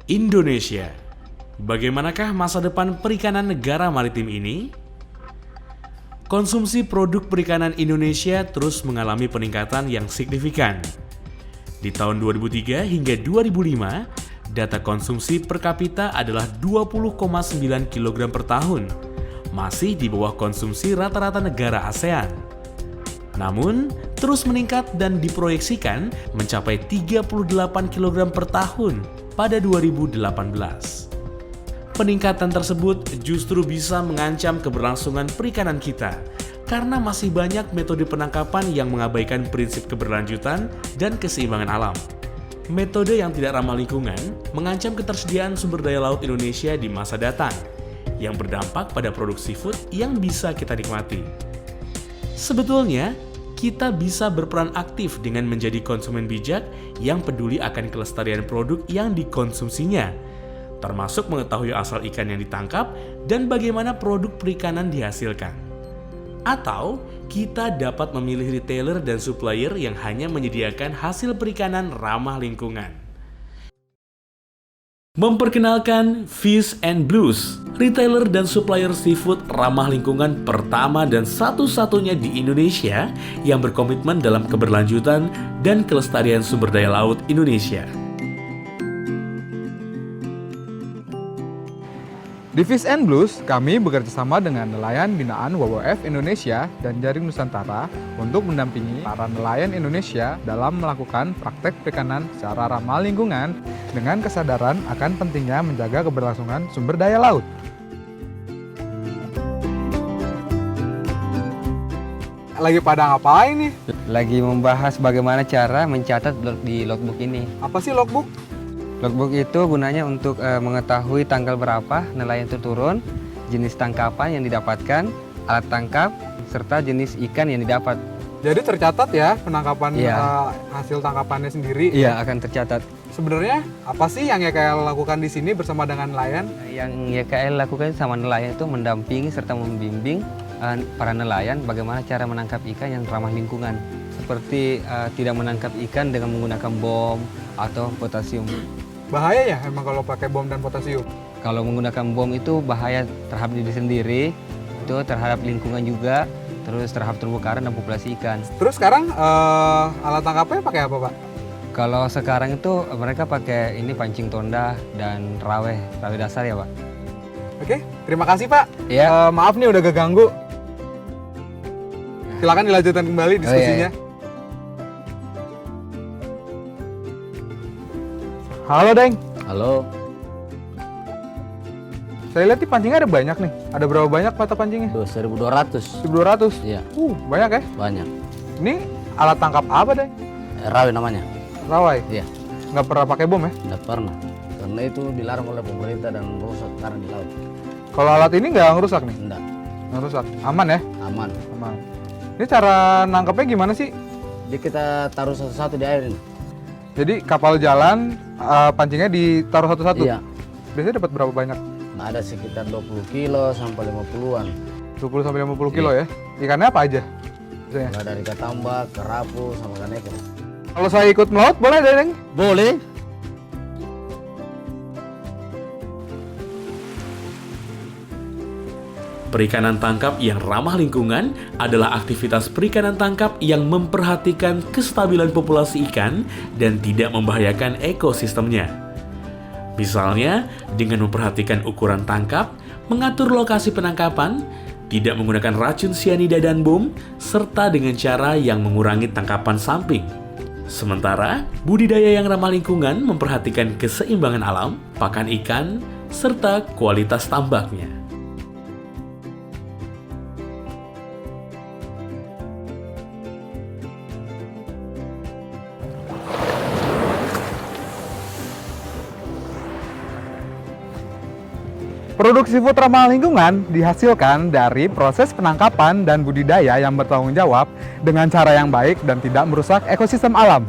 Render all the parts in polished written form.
Indonesia. Bagaimanakah masa depan perikanan negara maritim ini? Konsumsi produk perikanan Indonesia terus mengalami peningkatan yang signifikan. Di tahun 2003 hingga 2005, data konsumsi per kapita adalah 20,9 kg per tahun, masih di bawah konsumsi rata-rata negara ASEAN. Namun, terus meningkat dan diproyeksikan mencapai 38 kg per tahun pada 2018. Peningkatan tersebut justru bisa mengancam keberlangsungan perikanan kita, karena masih banyak metode penangkapan yang mengabaikan prinsip keberlanjutan dan keseimbangan alam. Metode yang tidak ramah lingkungan mengancam ketersediaan sumber daya laut Indonesia di masa datang, yang berdampak pada produk seafood yang bisa kita nikmati. Sebetulnya, kita bisa berperan aktif dengan menjadi konsumen bijak yang peduli akan kelestarian produk yang dikonsumsinya, termasuk mengetahui asal ikan yang ditangkap dan bagaimana produk perikanan dihasilkan. Atau, kita dapat memilih retailer dan supplier yang hanya menyediakan hasil perikanan ramah lingkungan. Memperkenalkan Fish and Blues, retailer dan supplier seafood ramah lingkungan pertama dan satu-satunya di Indonesia yang berkomitmen dalam keberlanjutan dan kelestarian sumber daya laut Indonesia. Di Fish and Blues, kami bekerja sama dengan nelayan binaan WWF Indonesia dan Jaring Nusantara untuk mendampingi para nelayan Indonesia dalam melakukan praktek perikanan secara ramah lingkungan dengan kesadaran akan pentingnya menjaga keberlangsungan sumber daya laut. Lagi pada ngapain nih? Lagi membahas bagaimana cara mencatat di logbook ini. Apa sih logbook? Logbook itu gunanya untuk mengetahui tanggal berapa nelayan itu turun, jenis tangkapan yang didapatkan, alat tangkap, serta jenis ikan yang didapat. Jadi tercatat ya penangkapan Iya. Hasil tangkapannya sendiri? Iya, akan tercatat. Sebenarnya apa sih yang YKL lakukan di sini bersama dengan nelayan? Yang YKL lakukan sama nelayan itu mendampingi serta membimbing para nelayan bagaimana cara menangkap ikan yang ramah lingkungan. Seperti tidak menangkap ikan dengan menggunakan bom atau potasium. Bahaya ya emang kalau pakai bom dan potasium? Kalau menggunakan bom itu bahaya terhadap diri sendiri, itu terhadap lingkungan juga, terus terhadap terumbu karang dan populasi ikan. Terus sekarang alat tangkapnya pakai apa, Pak? Kalau sekarang itu mereka pakai ini pancing tonda dan rawe dasar ya, Pak. Oke, terima kasih, Pak. Iya. Maaf nih udah keganggu. Silakan dilanjutkan kembali diskusinya. iya. Halo, Deng. Halo. Saya lihat di pancingnya ada banyak nih. Ada berapa banyak mata pancingnya? 1.200. 1.200? Iya, Banyak ya? banyak. Ini alat tangkap apa, Deng? Rawe namanya. Rawai? Iya, Nggak pernah pakai bom ya? tidak pernah. Karena itu dilarang oleh pemerintah dan rusak karena di laut. Kalau alat ini nggak ngerusak nih? Tidak, Nggak rusak. Aman ya? aman. Aman. Ini cara nangkepnya gimana sih? Jadi kita taruh satu-satu di air ini. Jadi kapal jalan, pancingnya ditaruh satu-satu? Iya, Biasanya dapat berapa banyak? nah, ada sekitar 20 kilo sampai 50-an. 20-50 kilo ya? Ikannya apa aja? Biasanya? Mulai dari katambak, kerapu, sama kaneko. Kalau saya ikut melaut boleh, Deng? Boleh. Perikanan tangkap yang ramah lingkungan adalah aktivitas perikanan tangkap yang memperhatikan kestabilan populasi ikan dan tidak membahayakan ekosistemnya. Misalnya, dengan memperhatikan ukuran tangkap, mengatur lokasi penangkapan, tidak menggunakan racun sianida dan bom, serta dengan cara yang mengurangi tangkapan samping. Sementara, budidaya yang ramah lingkungan memperhatikan keseimbangan alam, pakan ikan, serta kualitas tambaknya. Produk seafood ramah lingkungan dihasilkan dari proses penangkapan dan budidaya yang bertanggung jawab dengan cara yang baik dan tidak merusak ekosistem alam.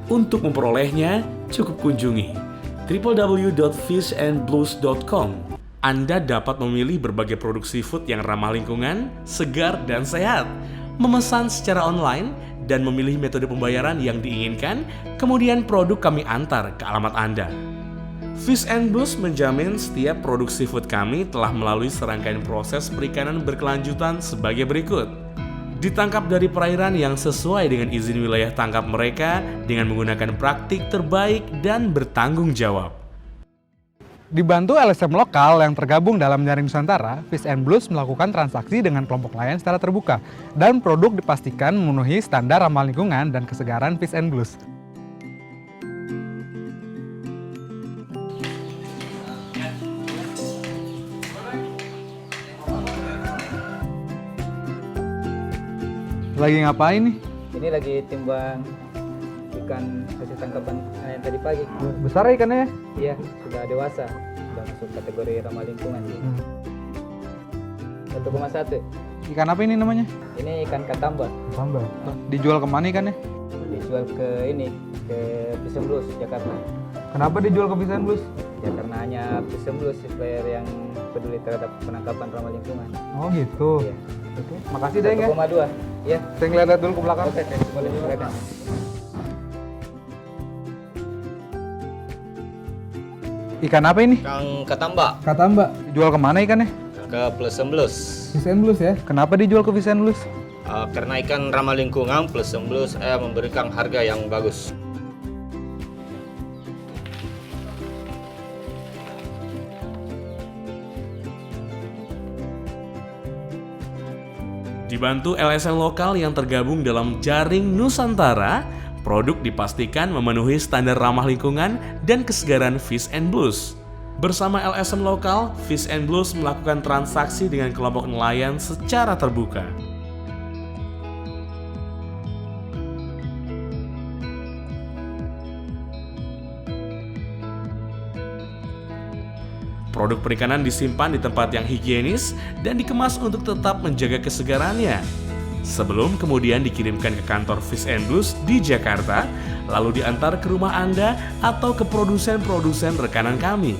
Untuk memperolehnya, cukup kunjungi www.fishandblues.com Anda dapat memilih berbagai produk seafood yang ramah lingkungan, segar, dan sehat. Memesan secara online dan memilih metode pembayaran yang diinginkan, kemudian produk kami antar ke alamat Anda. Fish and Blues menjamin setiap produk seafood kami telah melalui serangkaian proses perikanan berkelanjutan sebagai berikut. Ditangkap dari perairan yang sesuai dengan izin wilayah tangkap mereka dengan menggunakan praktik terbaik dan bertanggung jawab. Dibantu LSM lokal yang tergabung dalam Jaring Nusantara, Fish and Blues melakukan transaksi dengan kelompok nelayan secara terbuka dan produk dipastikan memenuhi standar ramah lingkungan dan kesegaran Fish and Blues. Lagi ngapain nih? Ini lagi timbang ikan hasil tangkapan yang tadi pagi. Besar ya ikannya? Iya, sudah dewasa. Sudah masuk kategori ramah lingkungan. 1,1. Ikan apa ini namanya? Ini ikan katamba. Tambah. Dijual kemana ikannya? Dijual ke Fish and Blues, Jakarta. Kenapa dijual ke Fish and Blues? Ya karena hanya Fish and Blues player yang peduli terhadap penangkapan ramah lingkungan. Oh gitu. Iya. Oke. Makasih deh ya. 1,2. Iya. Saya ngeliat dulu ke belakang. Oke, boleh silakan. Ikan apa ini? Kang Katamba Katamba. Dijual kemana ikannya? ke Plus 11. Fish and Blues ya. Kenapa dijual ke Fish and Blues? Karena ikan ramah lingkungan Plus 11 memberikan harga yang bagus. Dibantu LSM lokal yang tergabung dalam Jaring Nusantara, produk dipastikan memenuhi standar ramah lingkungan dan kesegaran Fish and Blues. Bersama LSM lokal, Fish and Blues melakukan transaksi dengan kelompok nelayan secara terbuka. Produk perikanan disimpan di tempat yang higienis dan dikemas untuk tetap menjaga kesegarannya. Sebelum kemudian dikirimkan ke kantor Fish and Blues di Jakarta, lalu diantar ke rumah Anda atau ke produsen-produsen rekanan kami.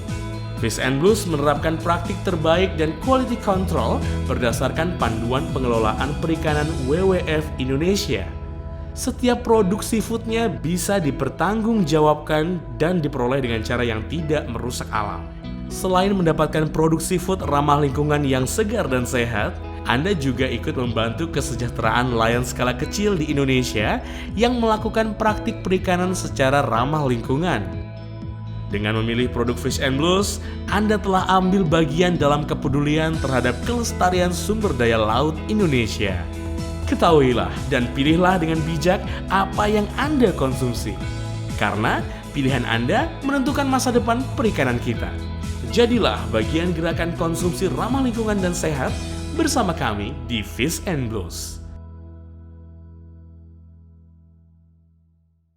Fish and Blues menerapkan praktik terbaik dan quality control berdasarkan panduan pengelolaan perikanan WWF Indonesia. Setiap produk seafoodnya bisa dipertanggungjawabkan dan diperoleh dengan cara yang tidak merusak alam. Selain mendapatkan produk seafood ramah lingkungan yang segar dan sehat, Anda juga ikut membantu kesejahteraan nelayan skala kecil di Indonesia yang melakukan praktik perikanan secara ramah lingkungan. Dengan memilih produk Fish and Blues, Anda telah ambil bagian dalam kepedulian terhadap kelestarian sumber daya laut Indonesia. Ketahuilah dan pilihlah dengan bijak apa yang Anda konsumsi. Karena pilihan Anda menentukan masa depan perikanan kita. Jadilah bagian gerakan konsumsi ramah lingkungan dan sehat bersama kami di Fish and Blues.